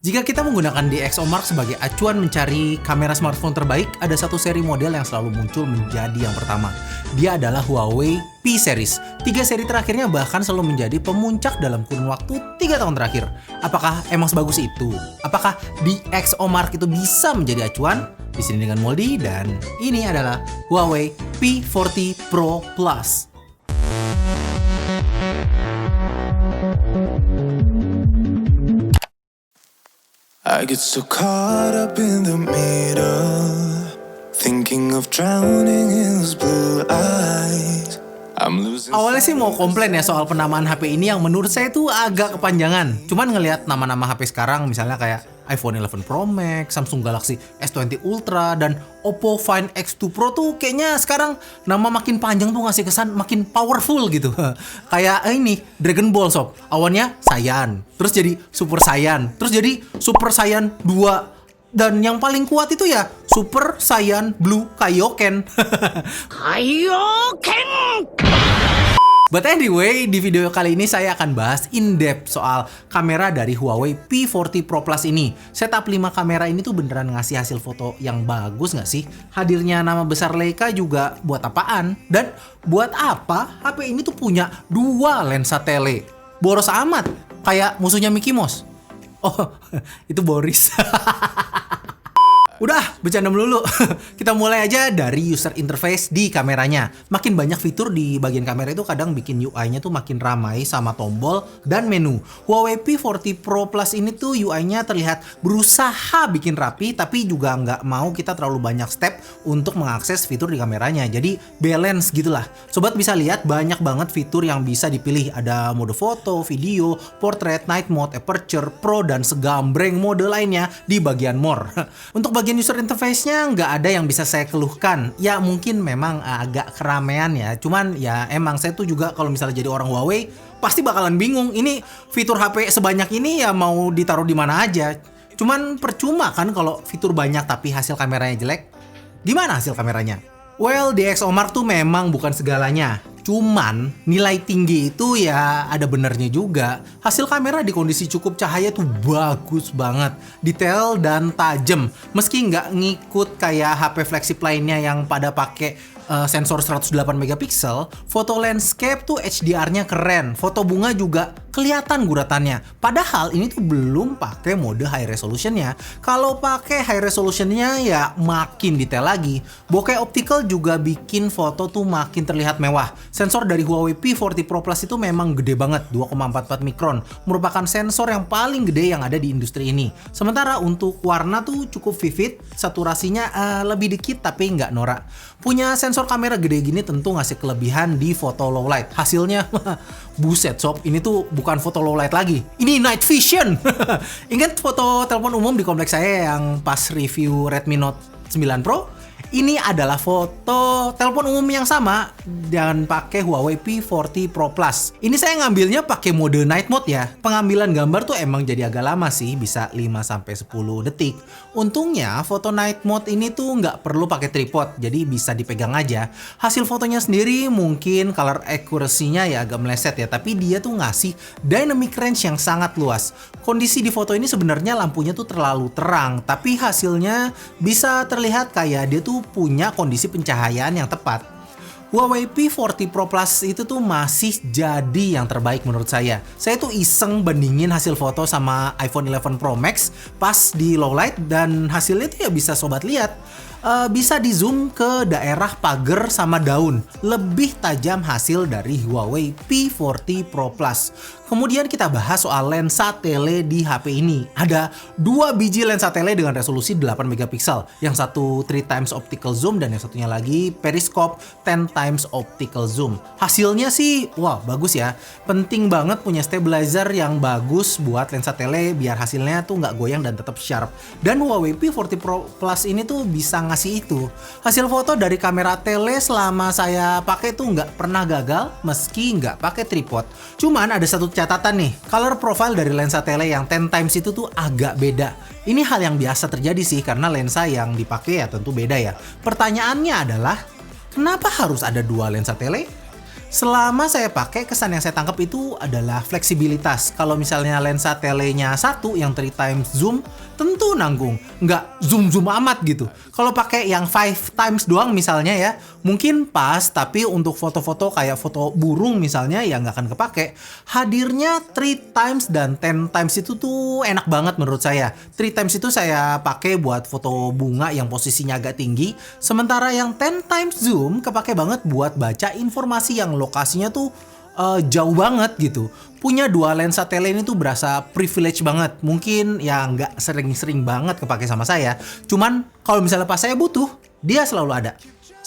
Jika kita menggunakan DxOMark sebagai acuan mencari kamera smartphone terbaik, ada satu seri model yang selalu muncul menjadi yang pertama. Dia adalah Huawei P series. 3 seri terakhirnya bahkan selalu menjadi pemuncak dalam kurun waktu 3 tahun terakhir. Apakah emang sebagus itu? Apakah DxOMark itu bisa menjadi acuan? Di sini dengan Moldy, dan ini adalah Huawei P40 Pro Plus. I get so caught up in the middle, thinking of drowning in those blue eyes. I'm losing. Awalnya sih mau komplain ya soal penamaan HP ini yang menurut saya itu agak kepanjangan. Cuman ngelihat nama-nama HP sekarang misalnya kayak iPhone 11 Pro Max, Samsung Galaxy S20 Ultra, dan Oppo Find X2 Pro tuh kayaknya sekarang nama makin panjang tuh ngasih kesan makin powerful gitu. Kayak ini Dragon Ball Sob. Awalnya Saiyan, terus jadi Super Saiyan, terus jadi Super Saiyan 2. Dan yang paling kuat itu ya Super Saiyan Blue Kaioken. Kaioken! But anyway, di video kali ini saya akan bahas in-depth soal kamera dari Huawei P40 Pro Plus ini. Setup 5 kamera ini tuh beneran ngasih hasil foto yang bagus nggak sih? Hadirnya nama besar Leica juga buat apaan? Dan buat apa HP ini tuh punya 2 lensa tele? Boros amat, kayak musuhnya Mickey Mouse. Oh, itu Boris. Udah, bercanda melulu. Kita mulai aja dari user interface di kameranya. Makin banyak fitur di bagian kamera itu kadang bikin UI-nya tuh makin ramai sama tombol dan menu. Huawei P40 Pro Plus ini tuh UI-nya terlihat berusaha bikin rapi, tapi juga nggak mau kita terlalu banyak step untuk mengakses fitur di kameranya. Jadi balance gitulah. Sobat bisa lihat banyak banget fitur yang bisa dipilih. Ada mode foto, video, portrait, night mode, aperture, pro, dan segambreng mode lainnya di bagian more. Untuk bagian user interface-nya nggak ada yang bisa saya keluhkan. Ya mungkin memang agak keramaian ya. Cuman ya emang saya tuh juga kalau misalnya jadi orang Huawei pasti bakalan bingung. Ini fitur HP sebanyak ini ya mau ditaruh di mana aja. Cuman percuma kan kalau fitur banyak tapi hasil kameranya jelek. Gimana hasil kameranya? Well, DxOMark tuh memang bukan segalanya. Cuman nilai tinggi itu ya ada benernya juga. Hasil kamera di kondisi cukup cahaya tuh bagus banget, detail dan tajam. Meski nggak ngikut kayak HP flagship lainnya yang pada pakai sensor 108 megapiksel, foto landscape tuh HDR-nya keren. Foto bunga juga kelihatan guratannya. Padahal ini tuh belum pakai mode high resolution-nya. Kalau pakai high resolution-nya ya makin detail lagi. Bokeh optical juga bikin foto tuh makin terlihat mewah. Sensor dari Huawei P40 Pro Plus itu memang gede banget, 2,44 mikron. Merupakan sensor yang paling gede yang ada di industri ini. Sementara untuk warna tuh cukup vivid, saturasinya lebih dikit tapi nggak norak. Punya sensor kamera gede gini tentu ngasih kelebihan di foto low light. Hasilnya buset sob, ini tuh bukan foto low light lagi. Ini night vision. Ingat foto telepon umum di kompleks saya yang pas review Redmi Note 9 Pro? Ini adalah foto telepon umum yang sama dan pakai Huawei P40 Pro Plus. Ini saya ngambilnya pakai mode night mode ya. Pengambilan gambar tuh emang jadi agak lama sih, bisa 5-10 detik. Untungnya foto night mode ini tuh nggak perlu pakai tripod, jadi bisa dipegang aja. Hasil fotonya sendiri mungkin color accuracy-nya ya agak meleset ya, tapi dia tuh ngasih dynamic range yang sangat luas. Kondisi di foto ini sebenarnya lampunya tuh terlalu terang, tapi hasilnya bisa terlihat kayak dia tuh punya kondisi pencahayaan yang tepat. Huawei P40 Pro Plus itu tuh masih jadi yang terbaik menurut saya. Saya tuh iseng bandingin hasil foto sama iPhone 11 Pro Max pas di low light, dan hasilnya tuh ya bisa sobat lihat. Bisa di zoom ke daerah pagar sama daun. Lebih tajam hasil dari Huawei P40 Pro Plus. Kemudian kita bahas soal lensa tele di HP ini. Ada 2 biji lensa tele dengan resolusi 8 megapiksel. Yang satu 3 times optical zoom dan yang satunya lagi periscope 10 times optical zoom. Hasilnya sih wah bagus ya. Penting banget punya stabilizer yang bagus buat lensa tele biar hasilnya tuh nggak goyang dan tetap sharp. Dan Huawei P40 Pro Plus ini tuh bisa ngasih itu. Hasil foto dari kamera tele selama saya pakai tuh nggak pernah gagal meski nggak pakai tripod. Cuman ada satu catatan nih, color profile dari lensa tele yang 10 times itu tuh agak beda. Ini hal yang biasa terjadi sih karena lensa yang dipakai ya tentu beda ya. Pertanyaannya adalah, kenapa harus ada 2 lensa tele? Selama saya pakai, kesan yang saya tangkap itu adalah fleksibilitas. Kalau misalnya lensa telenya 1 yang 3 times zoom, tentu nanggung, nggak zoom-zoom amat gitu. Kalau pakai yang 5 times doang misalnya ya, mungkin pas, tapi untuk foto-foto kayak foto burung misalnya ya nggak akan kepake. Hadirnya 3 times dan 10 times itu tuh enak banget menurut saya. 3 times itu saya pakai buat foto bunga yang posisinya agak tinggi, sementara yang 10 times zoom kepake banget buat baca informasi yang lokasinya tuh jauh banget gitu. Punya 2 lensa tele ini tuh berasa privilege banget. Mungkin ya nggak sering-sering banget kepake sama saya. Cuman kalau misalnya pas saya butuh, dia selalu ada.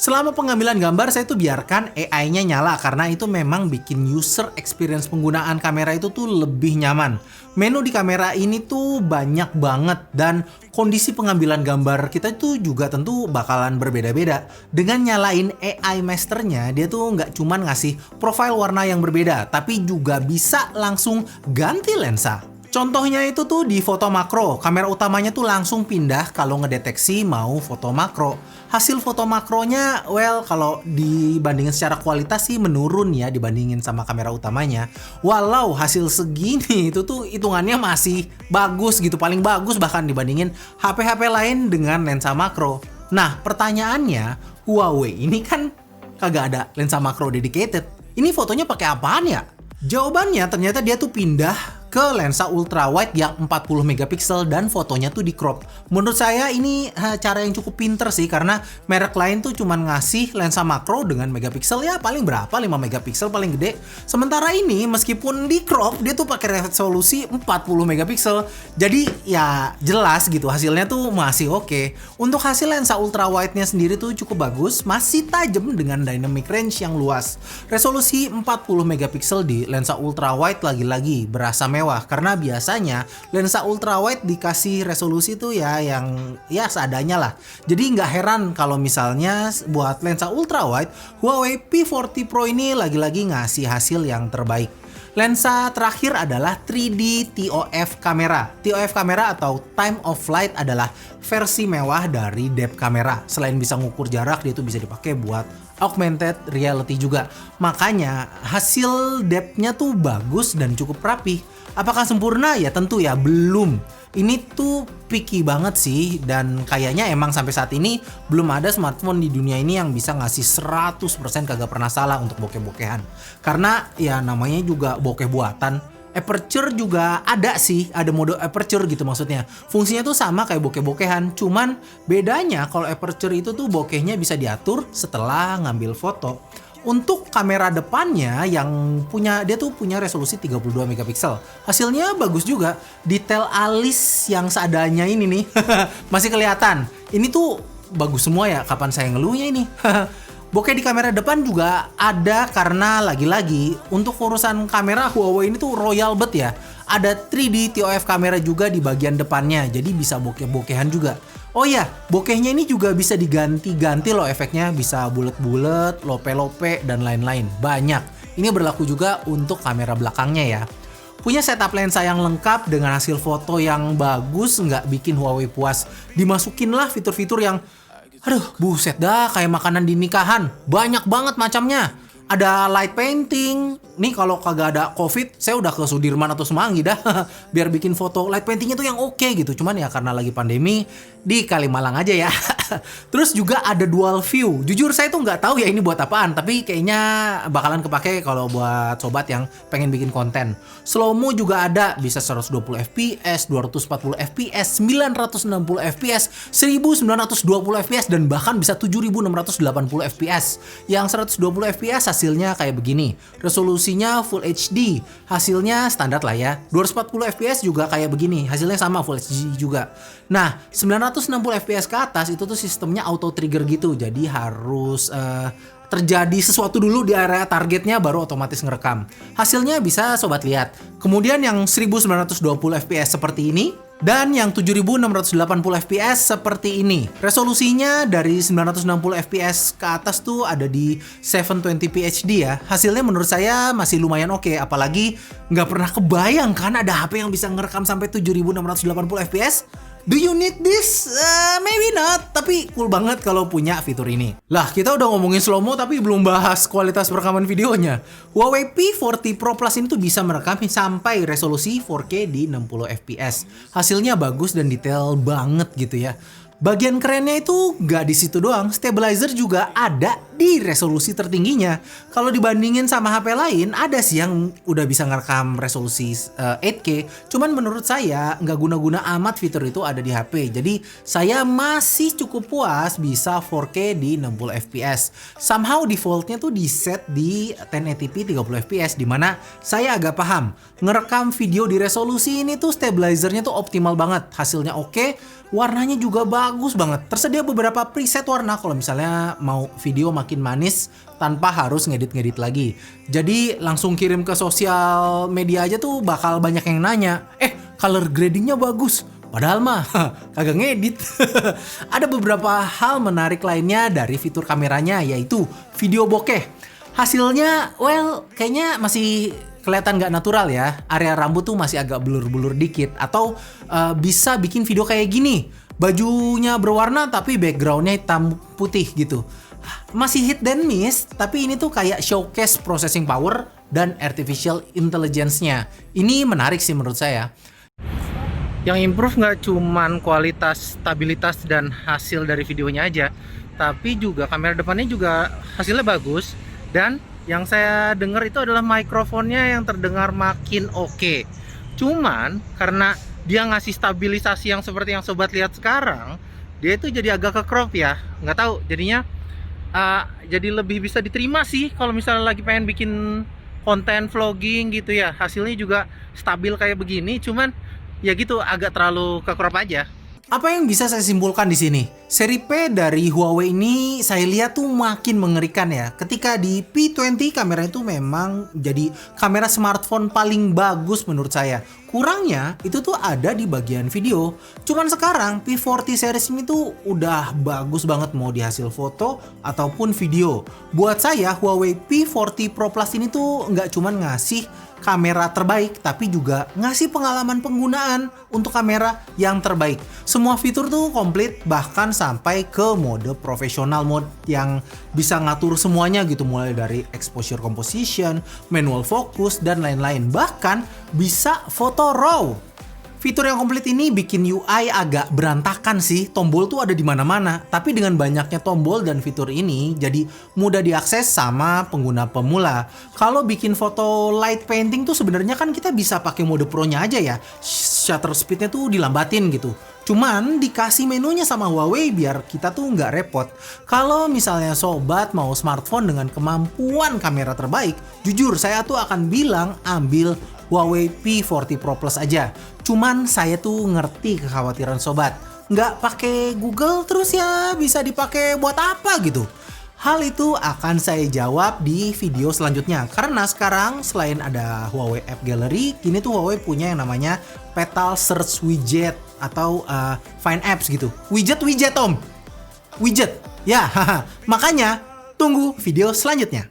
Selama pengambilan gambar saya tuh biarkan AI-nya nyala karena itu memang bikin user experience penggunaan kamera itu tuh lebih nyaman. Menu di kamera ini tuh banyak banget dan kondisi pengambilan gambar kita tuh juga tentu bakalan berbeda-beda. Dengan nyalain AI Masternya, dia tuh nggak cuman ngasih profil warna yang berbeda, tapi juga bisa langsung ganti lensa. Contohnya itu tuh di foto makro, kamera utamanya tuh langsung pindah kalau ngedeteksi mau foto makro. Hasil foto makronya, well, kalau dibandingin secara kualitas sih menurun ya dibandingin sama kamera utamanya. Walau hasil segini itu tuh hitungannya masih bagus gitu, paling bagus bahkan dibandingin HP-HP lain dengan lensa makro. Nah, pertanyaannya, Huawei ini kan kagak ada lensa makro dedicated. Ini fotonya pakai apaan ya? Jawabannya ternyata dia tuh pindah ke lensa ultra wide yang 40 megapiksel dan fotonya tuh di crop. Menurut saya ini cara yang cukup pinter sih, karena merek lain tuh cuman ngasih lensa makro dengan megapiksel ya paling berapa, 5 megapiksel paling gede. Sementara ini meskipun di crop dia tuh pakai resolusi 40 megapiksel. Jadi ya jelas gitu hasilnya tuh masih oke. Untuk hasil lensa ultra wide-nya sendiri tuh cukup bagus, masih tajam dengan dynamic range yang luas. Resolusi 40 megapiksel di lensa ultra wide lagi-lagi berasa mewah karena biasanya lensa ultra wide dikasih resolusi tuh ya yang ya seadanya lah. Jadi nggak heran kalau misalnya buat lensa ultra wide Huawei P40 Pro ini lagi-lagi ngasih hasil yang terbaik. Lensa terakhir adalah 3D TOF kamera. TOF kamera atau time of flight adalah versi mewah dari depth kamera. Selain bisa ngukur jarak, dia tuh bisa dipakai buat augmented reality juga. Makanya hasil depth-nya tuh bagus dan cukup rapi. Apakah sempurna? Ya tentu ya belum. Ini tuh picky banget sih, dan kayaknya emang sampai saat ini belum ada smartphone di dunia ini yang bisa ngasih 100% kagak pernah salah untuk bokeh-bokehan. Karena ya namanya juga bokeh buatan. Aperture juga ada sih, ada mode aperture gitu maksudnya. Fungsinya tuh sama kayak bokeh-bokehan, cuman bedanya kalau aperture itu tuh bokehnya bisa diatur setelah ngambil foto. Untuk kamera depannya yang dia tuh punya resolusi 32 megapiksel. Hasilnya bagus juga. Detail alis yang seadanya ini nih masih kelihatan. Ini tuh bagus semua ya, kapan saya ngeluhnya ini. Bokeh di kamera depan juga ada karena lagi-lagi untuk urusan kamera Huawei ini tuh royal bet ya. Ada 3D TOF kamera juga di bagian depannya, jadi bisa bokeh-bokehan juga. Oh iya, bokehnya ini juga bisa diganti-ganti loh efeknya, bisa bulet-bulet, lope-lope, dan lain-lain. Banyak. Ini berlaku juga untuk kamera belakangnya ya. Punya setup lensa yang lengkap dengan hasil foto yang bagus, nggak bikin Huawei puas. Dimasukinlah fitur-fitur yang, aduh buset dah, kayak makanan di nikahan. Banyak banget macamnya. Ada light painting. Nih kalau kagak ada COVID, saya udah ke Sudirman atau Semanggi dah biar bikin foto. Light paintingnya tuh yang oke gitu. Cuman ya karena lagi pandemi, di Kalimalang aja ya. Terus juga ada dual view. Jujur saya tuh nggak tahu ya ini buat apaan, tapi kayaknya bakalan kepake kalau buat sobat yang pengen bikin konten. Slow mo juga ada, bisa 120 fps, 240 fps, 960 fps, 1920 fps, dan bahkan bisa 7680 fps. Yang 120 fps hasilnya kayak begini. Resolusinya Full HD, hasilnya standar lah ya. 240 fps juga kayak begini, hasilnya sama Full HD juga. Nah, 960 fps ke atas itu tuh sistemnya auto trigger gitu. Jadi harus terjadi sesuatu dulu di area targetnya baru otomatis ngerekam. Hasilnya bisa sobat lihat. Kemudian yang 1920 fps seperti ini, dan yang 7680 fps seperti ini. Resolusinya dari 960 fps ke atas tuh ada di 720p HD ya. Hasilnya menurut saya masih lumayan oke, apalagi nggak pernah kebayang kan ada HP yang bisa ngerekam sampai 7680 fps. Do you need this? Maybe not, tapi cool banget kalau punya fitur ini. Lah, kita udah ngomongin slow-mo tapi belum bahas kualitas perekaman videonya. Huawei P40 Pro Plus ini tuh bisa merekam sampai resolusi 4K di 60 fps. Hasilnya bagus dan detail banget gitu ya. Bagian kerennya itu gak di situ doang, stabilizer juga ada di resolusi tertingginya. Kalau dibandingin sama HP lain, ada sih yang udah bisa ngerekam resolusi 8K. Cuman menurut saya nggak guna-guna amat fitur itu ada di HP. Jadi saya masih cukup puas bisa 4K di 60 fps. Somehow defaultnya tuh di set di 1080p 30 fps, dimana saya agak paham. Ngerekam video di resolusi ini tuh stabilizernya tuh optimal banget, hasilnya oke. Warnanya juga bagus banget. Tersedia beberapa preset warna kalau misalnya mau video makin manis tanpa harus ngedit-ngedit lagi. Jadi langsung kirim ke sosial media aja tuh bakal banyak yang nanya, color gradingnya bagus. Padahal mah kagak ngedit. Ada beberapa hal menarik lainnya dari fitur kameranya, yaitu video bokeh. Hasilnya, kayaknya masih kelihatan nggak natural ya. Area rambut tuh masih agak blur-blur dikit. Atau bisa bikin video kayak gini, bajunya berwarna tapi backgroundnya hitam putih gitu. Masih hit dan miss, tapi ini tuh kayak showcase processing power dan artificial intelligence-nya. Ini menarik sih menurut saya. Yang improve nggak cuman kualitas, stabilitas, dan hasil dari videonya aja, tapi juga kamera depannya juga hasilnya bagus. Dan yang saya dengar itu adalah mikrofonnya yang terdengar makin oke. Cuman karena dia ngasih stabilisasi yang seperti yang sobat lihat sekarang, dia itu jadi agak ke crop ya. Nggak tahu, jadinya jadi lebih bisa diterima sih kalau misalnya lagi pengen bikin konten vlogging gitu ya. Hasilnya juga stabil kayak begini, cuman ya gitu agak terlalu ke crop aja. Apa yang bisa saya simpulkan di sini? Seri P dari Huawei ini saya lihat tuh makin mengerikan ya. Ketika di P20 kamera itu memang jadi kamera smartphone paling bagus menurut saya. Kurangnya itu tuh ada di bagian video. Cuman sekarang P40 series ini tuh udah bagus banget mau di hasil foto ataupun video. Buat saya Huawei P40 Pro Plus ini tuh nggak cuman ngasih kamera terbaik, tapi juga ngasih pengalaman penggunaan untuk kamera yang terbaik. Semua fitur tuh komplit, bahkan sampai ke mode profesional mode yang bisa ngatur semuanya gitu, mulai dari exposure composition, manual focus, dan lain-lain. Bahkan bisa foto raw. Fitur yang komplit ini bikin UI agak berantakan sih. Tombol tuh ada di mana-mana. Tapi dengan banyaknya tombol dan fitur ini jadi mudah diakses sama pengguna pemula. Kalau bikin foto light painting tuh sebenarnya kan kita bisa pakai mode pro-nya aja ya. Shutter speed-nya tuh dilambatin gitu. Cuman dikasih menunya sama Huawei biar kita tuh nggak repot. Kalau misalnya sobat mau smartphone dengan kemampuan kamera terbaik, jujur saya tuh akan bilang ambil Huawei P40 Pro Plus aja. Cuman saya tuh ngerti kekhawatiran sobat. Nggak pakai Google terus ya bisa dipakai buat apa gitu. Hal itu akan saya jawab di video selanjutnya. Karena sekarang selain ada Huawei App Gallery, kini tuh Huawei punya yang namanya Petal Search Widget atau Find Apps gitu. Widget Om. Widget. Ya, makanya tunggu video selanjutnya.